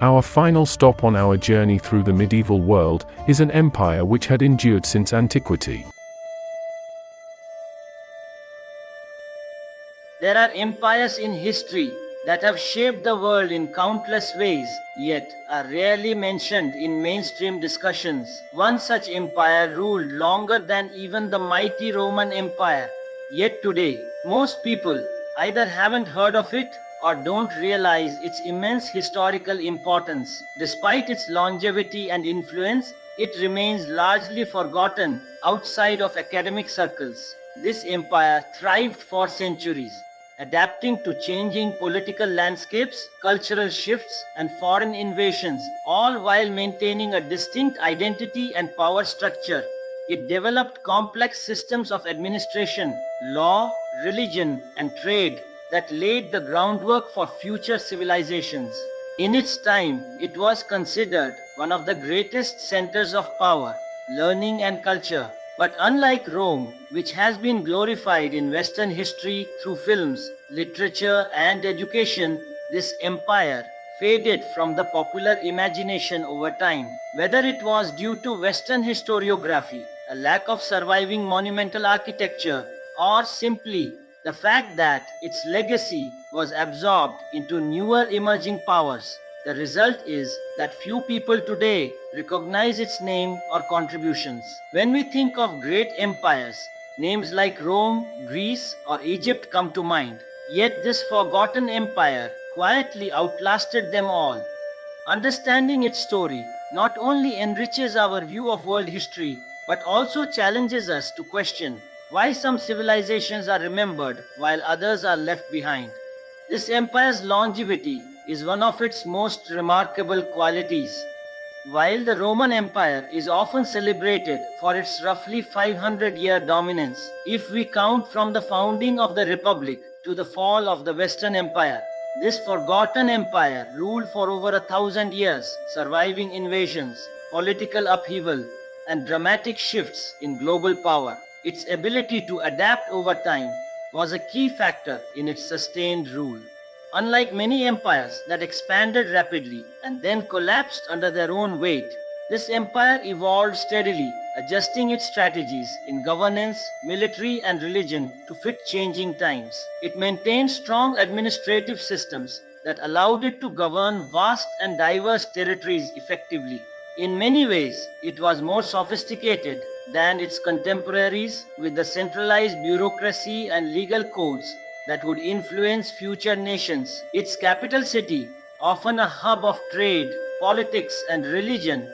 Our final stop on our journey through the medieval world is an empire which had endured since antiquity. There are empires in history that have shaped the world in countless ways, yet are rarely mentioned in mainstream discussions. One such empire ruled longer than even the mighty Roman Empire. Yet today, most people either haven't heard of it or don't realize its immense historical importance. Despite its longevity and influence, it remains largely forgotten outside of academic circles. This empire thrived for centuries, adapting to changing political landscapes, cultural shifts, and foreign invasions, all while maintaining a distinct identity and power structure. It developed complex systems of administration, law, religion, and trade that laid the groundwork for future civilizations. In its time, it was considered one of the greatest centers of power, learning, and culture. But unlike Rome, which has been glorified in Western history through films, literature, and education, this empire faded from the popular imagination over time. Whether it was due to Western historiography, a lack of surviving monumental architecture, or simply the fact that its legacy was absorbed into newer emerging powers, the result is that few people today recognize its name or contributions. When we think of great empires, names like Rome, Greece, or Egypt come to mind. Yet this forgotten empire quietly outlasted them all. Understanding its story not only enriches our view of world history, but also challenges us to question why some civilizations are remembered while others are left behind. This empire's longevity is one of its most remarkable qualities. While the Roman Empire is often celebrated for its roughly 500-year dominance, if we count from the founding of the Republic to the fall of the Western Empire, this forgotten empire ruled for over 1,000 years, surviving invasions, political upheaval, and dramatic shifts in global power. Its ability to adapt over time was a key factor in its sustained rule. Unlike many empires that expanded rapidly and then collapsed under their own weight, this empire evolved steadily, adjusting its strategies in governance, military, and religion to fit changing times. It maintained strong administrative systems that allowed it to govern vast and diverse territories effectively. In many ways, it was more sophisticated than its contemporaries, with the centralized bureaucracy and legal codes that would influence future nations. Its capital city, often a hub of trade, politics, and religion,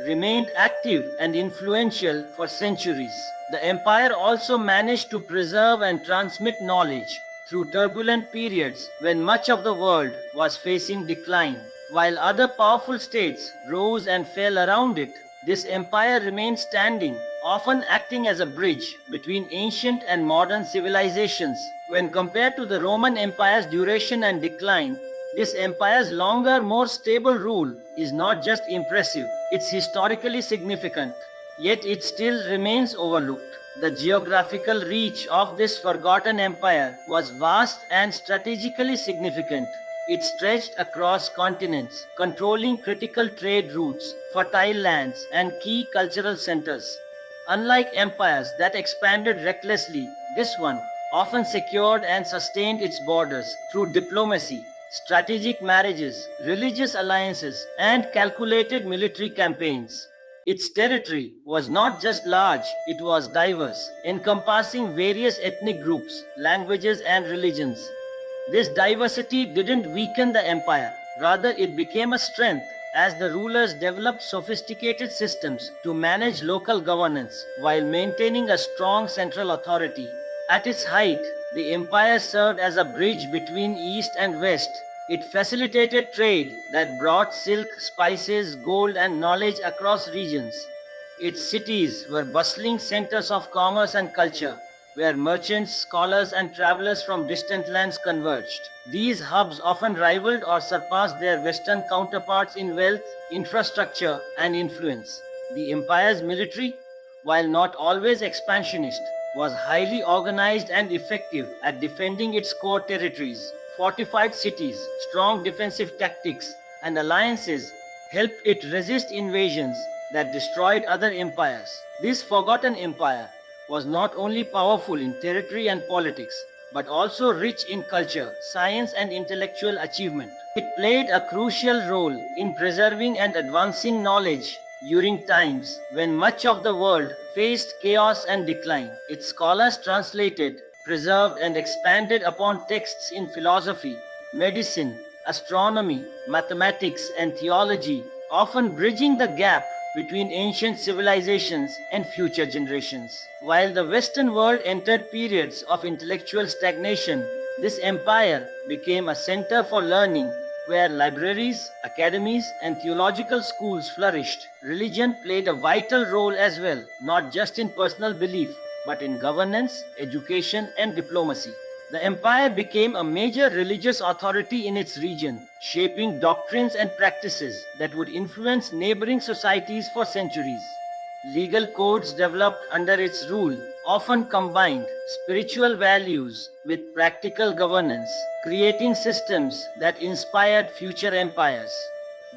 remained active and influential for centuries. The empire also managed to preserve and transmit knowledge through turbulent periods when much of the world was facing decline. While other powerful states rose and fell around it, this empire remained standing, often acting as a bridge between ancient and modern civilizations. When compared to the Roman Empire's duration and decline, this empire's longer, more stable rule is not just impressive, it's historically significant. Yet it still remains overlooked. The geographical reach of this forgotten empire was vast and strategically significant. It stretched across continents, controlling critical trade routes, fertile lands, and key cultural centers. Unlike empires that expanded recklessly, this one often secured and sustained its borders through diplomacy, strategic marriages, religious alliances, and calculated military campaigns. Its territory was not just large, it was diverse, encompassing various ethnic groups, languages, and religions. This diversity didn't weaken the empire, rather it became a strength as the rulers developed sophisticated systems to manage local governance while maintaining a strong central authority. At its height, the empire served as a bridge between East and West. It facilitated trade that brought silk, spices, gold, and knowledge across regions. Its cities were bustling centers of commerce and culture, where merchants, scholars, and travelers from distant lands converged. These hubs often rivaled or surpassed their Western counterparts in wealth, infrastructure, and influence. The empire's military, while not always expansionist, was highly organized and effective at defending its core territories. Fortified cities, strong defensive tactics, and alliances helped it resist invasions that destroyed other empires. This forgotten empire was not only powerful in territory and politics, but also rich in culture, science, and intellectual achievement. It played a crucial role in preserving and advancing knowledge during times when much of the world faced chaos and decline. Its scholars translated, preserved, and expanded upon texts in philosophy, medicine, astronomy, mathematics, and theology, often bridging the gap between ancient civilizations and future generations. While the Western world entered periods of intellectual stagnation, this empire became a center for learning where libraries, academies, and theological schools flourished. Religion played a vital role as well, not just in personal belief, but in governance, education, and diplomacy. The empire became a major religious authority in its region, shaping doctrines and practices that would influence neighboring societies for centuries. Legal codes developed under its rule often combined spiritual values with practical governance, creating systems that inspired future empires.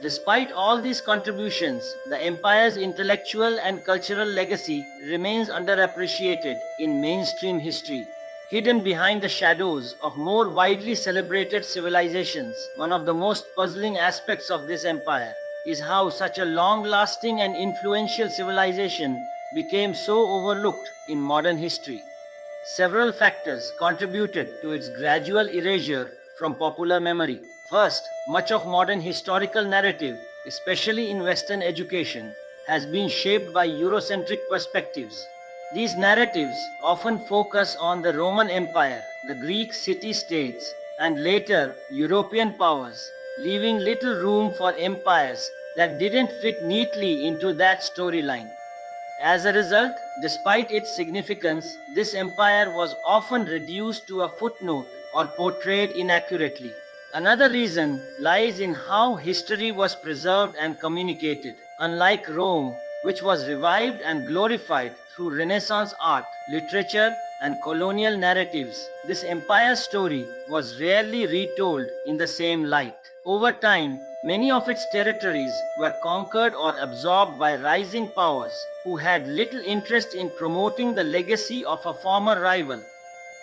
Despite all these contributions, the empire's intellectual and cultural legacy remains underappreciated in mainstream history. Hidden behind the shadows of more widely celebrated civilizations, one of the most puzzling aspects of this empire is how such a long-lasting and influential civilization became so overlooked in modern history. Several factors contributed to its gradual erasure from popular memory. First, much of modern historical narrative, especially in Western education, has been shaped by Eurocentric perspectives. These narratives often focus on the Roman Empire, the Greek city-states, and later European powers, leaving little room for empires that didn't fit neatly into that storyline. As a result, despite its significance, this empire was often reduced to a footnote or portrayed inaccurately. Another reason lies in how history was preserved and communicated. Unlike Rome, which was revived and glorified through Renaissance art, literature, and colonial narratives, this empire's story was rarely retold in the same light. Over time, many of its territories were conquered or absorbed by rising powers who had little interest in promoting the legacy of a former rival.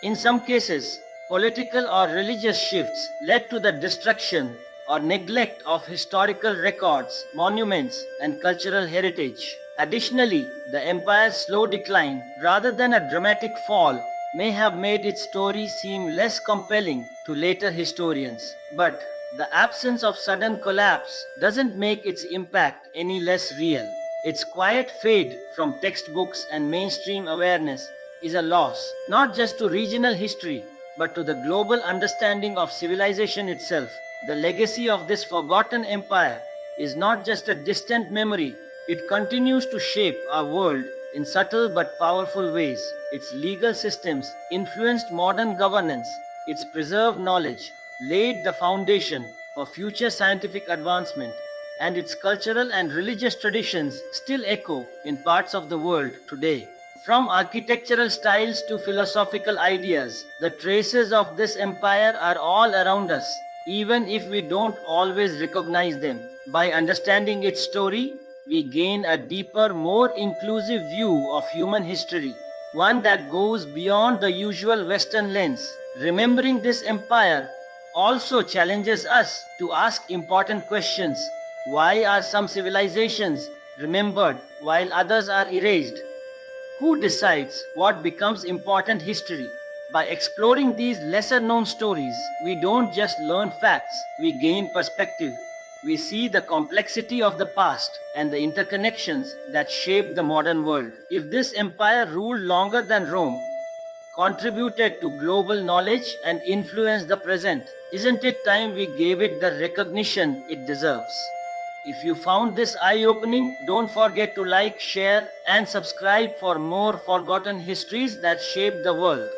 In some cases, political or religious shifts led to the destruction or neglect of historical records, monuments, and cultural heritage. Additionally, the empire's slow decline, rather than a dramatic fall, may have made its story seem less compelling to later historians. But the absence of sudden collapse doesn't make its impact any less real. Its quiet fade from textbooks and mainstream awareness is a loss, not just to regional history, but to the global understanding of civilization itself. The legacy of this forgotten empire is not just a distant memory, it continues to shape our world in subtle but powerful ways. Its legal systems influenced modern governance, its preserved knowledge laid the foundation for future scientific advancement, and its cultural and religious traditions still echo in parts of the world today. From architectural styles to philosophical ideas, the traces of this empire are all around us, even if we don't always recognize them. By understanding its story, we gain a deeper, more inclusive view of human history, one that goes beyond the usual Western lens. Remembering this empire also challenges us to ask important questions. Why are some civilizations remembered while others are erased? Who decides what becomes important history? By exploring these lesser known stories, we don't just learn facts, we gain perspective. We see the complexity of the past and the interconnections that shape the modern world. If this empire ruled longer than Rome, contributed to global knowledge and influenced the present, isn't it time we gave it the recognition it deserves? If you found this eye-opening, don't forget to like, share, and subscribe for more forgotten histories that shape the world.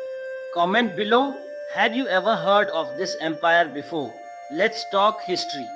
Comment below, had you ever heard of this empire before? Let's talk history.